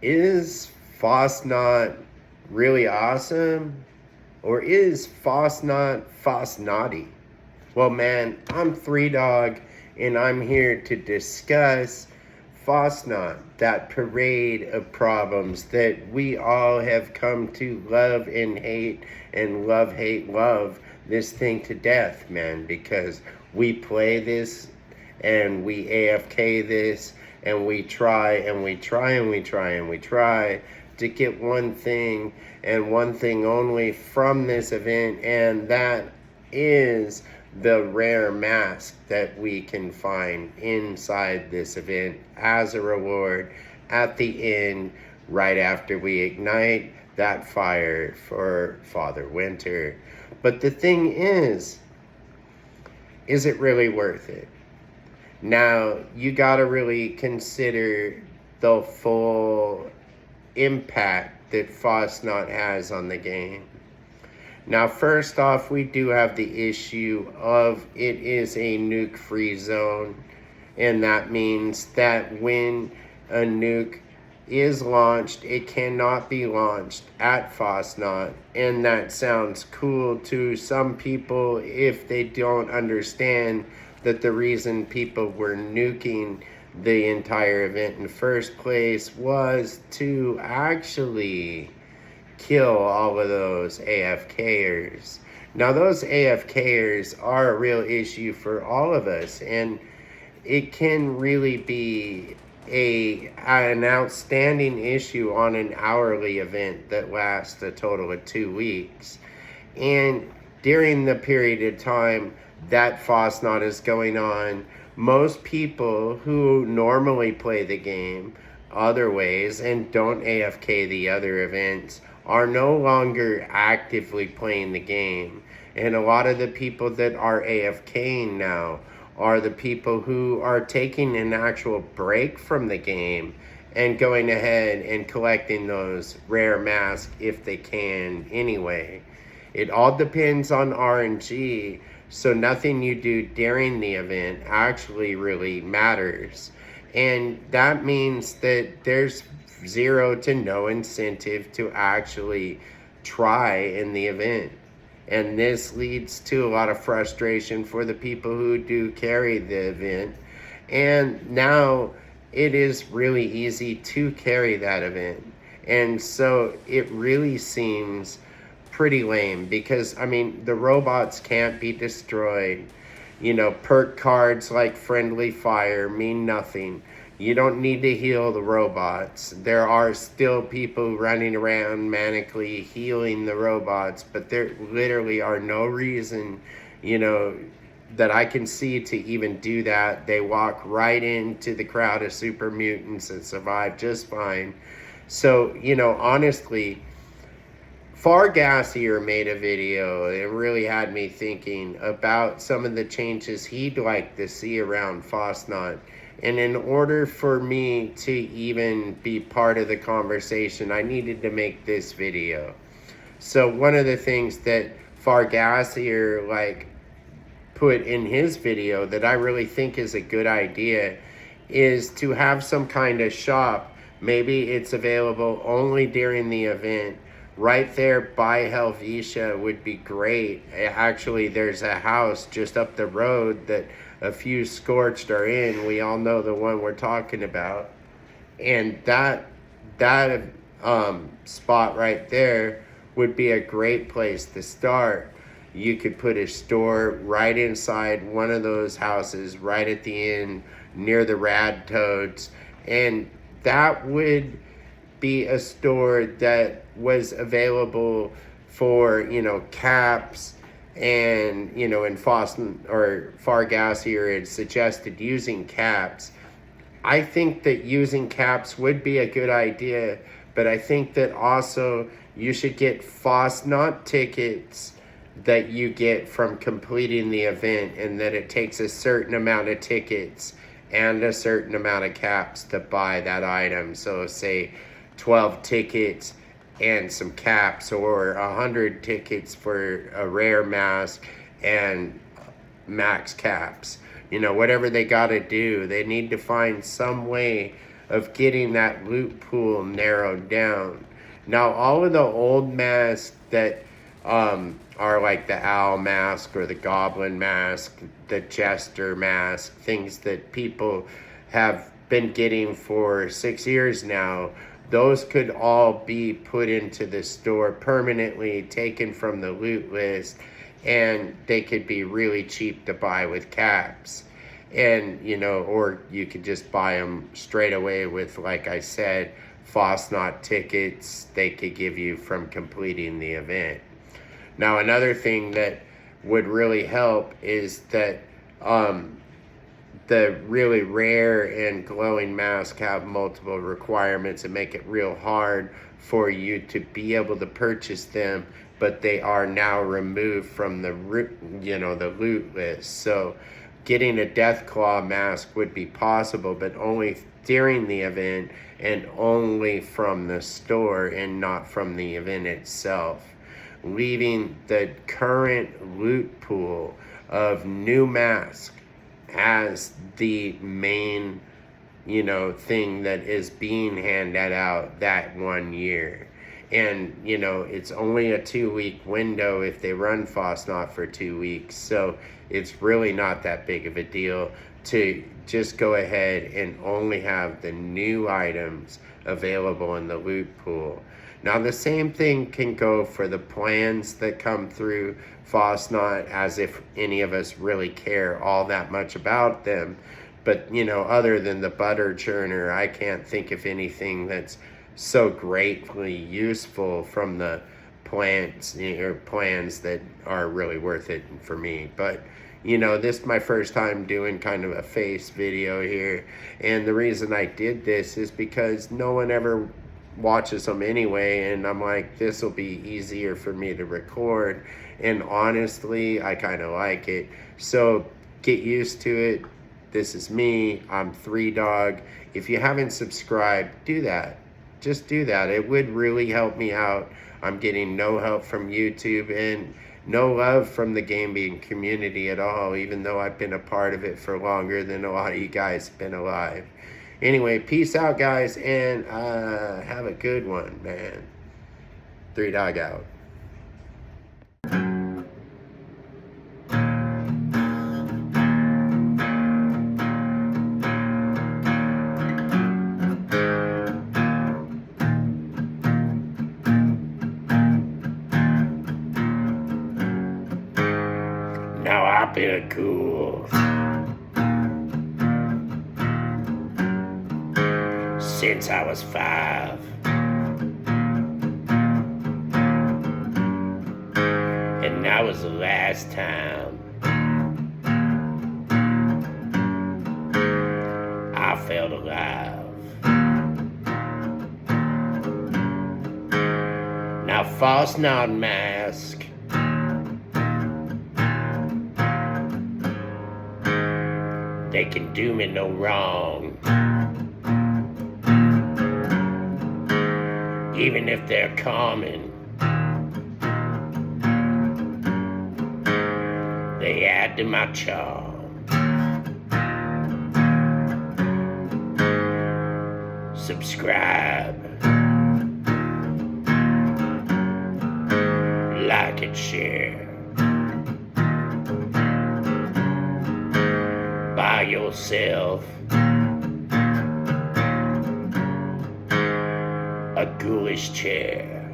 Is Fasnaughty really awesome? Or is Fasnaughty? Well, man, I'm Three Dog, and I'm here to discuss Fasnacht, that parade of problems that we all have come to love and hate, and love, hate, love this thing to death, man, because we play this and we AFK this and we try and we try and we try and we try to get one thing and one thing only from this event, and that is the rare mask that we can find inside this event as a reward at the end, right after we ignite that fire for Father Winter. But the thing is it really worth it? Now, you gotta really consider the full impact that Fasnacht has on the game. Now, first off, we do have the issue of it is a nuke-free zone, and that means that when a nuke is launched, it cannot be launched at Fasnacht, and that sounds cool to some people if they don't understand that the reason people were nuking the entire event in the first place was to actually kill all of those AFKers. Now, those AFKers are a real issue for all of us, and it can really be an outstanding issue on an hourly event that lasts a total of 2 weeks. And during the period of time that Fasnacht is going on, most people who normally play the game other ways and don't AFK the other events are no longer actively playing the game. And a lot of the people that are AFKing now are the people who are taking an actual break from the game and going ahead and collecting those rare masks if they can anyway. It all depends on RNG, so nothing you do during the event actually really matters. And that means that there's zero to no incentive to actually try in the event. And this leads to a lot of frustration for the people who do carry the event. And now it is really easy to carry that event. And so it really seems pretty lame because, I mean, the robots can't be destroyed. You know, perk cards like friendly fire mean nothing. You don't need to heal the robots. There are still people running around manically healing the robots, but there literally are no reason, you know, that I can see to even do that. They walk right into the crowd of super mutants and survive just fine. So, you know, honestly, Fargassier made a video. It really had me thinking about some of the changes he'd like to see around Fasnacht. And in order for me to even be part of the conversation, I needed to make this video. So one of the things that Fargassier put in his video that I really think is a good idea is to have some kind of shop. Maybe it's available only during the event. Right there by Helvetia would be great. Actually, there's a house just up the road that a few Scorched are in. We all know the one we're talking about. And that spot right there would be a great place to start. You could put a store right inside one of those houses, right at the end, near the Rad Toads. And that would be a store that was available for, you know, caps. And, you know, in Fargassier had suggested using caps. I think that using caps would be a good idea, but I think that also you should get Fasnacht tickets that you get from completing the event, and that it takes a certain amount of tickets and a certain amount of caps to buy that item. So say 12 tickets and some caps, or 100 tickets for a rare mask and max caps. You know, whatever they gotta do, they need to find some way of getting that loot pool narrowed down. Now, all of the old masks that are like the owl mask or the goblin mask, the jester mask, things that people have been getting for 6 years now, those could all be put into the store permanently, taken from the loot list, and they could be really cheap to buy with caps. And, you know, or you could just buy them straight away with, like I said, Fasnaughty tickets they could give you from completing the event. Now, another thing that would really help is that the really rare and glowing masks have multiple requirements and make it real hard for you to be able to purchase them, but they are now removed from the loot list. So getting a Deathclaw mask would be possible, but only during the event and only from the store and not from the event itself, leaving the current loot pool of new masks as the main, thing that is being handed out that 1 year. And, it's only a 2-week window if they run Fasnaughty for 2 weeks. So it's really not that big of a deal to just go ahead and only have the new items available in the loot pool. Now, the same thing can go for the plans that come through Fasnaughty, as if any of us really care all that much about them. But, other than the butter churner, I can't think of anything that's so greatly useful from the plans that are really worth it for me. But, this is my first time doing kind of a face video here. And the reason I did this is because no one ever watches them anyway, and I'm like, this will be easier for me to record, and honestly I kind of like it. So get used to it. This is me. I'm 3Dog. If you haven't subscribed, do that. Just do that. It would really help me out. I'm getting no help from YouTube and no love from the gaming community at all, even though I've been a part of it for longer than a lot of you guys have been alive. Anyway, peace out, guys, and have a good one, man. 3Dog out. Now I've been cool since I was 5. And that was the last time I felt alive. Now, Fasnaughty mask, they can do me no wrong. Even if they're common, they add to my charm. Subscribe, like and share. Buy yourself a ghoulish chair.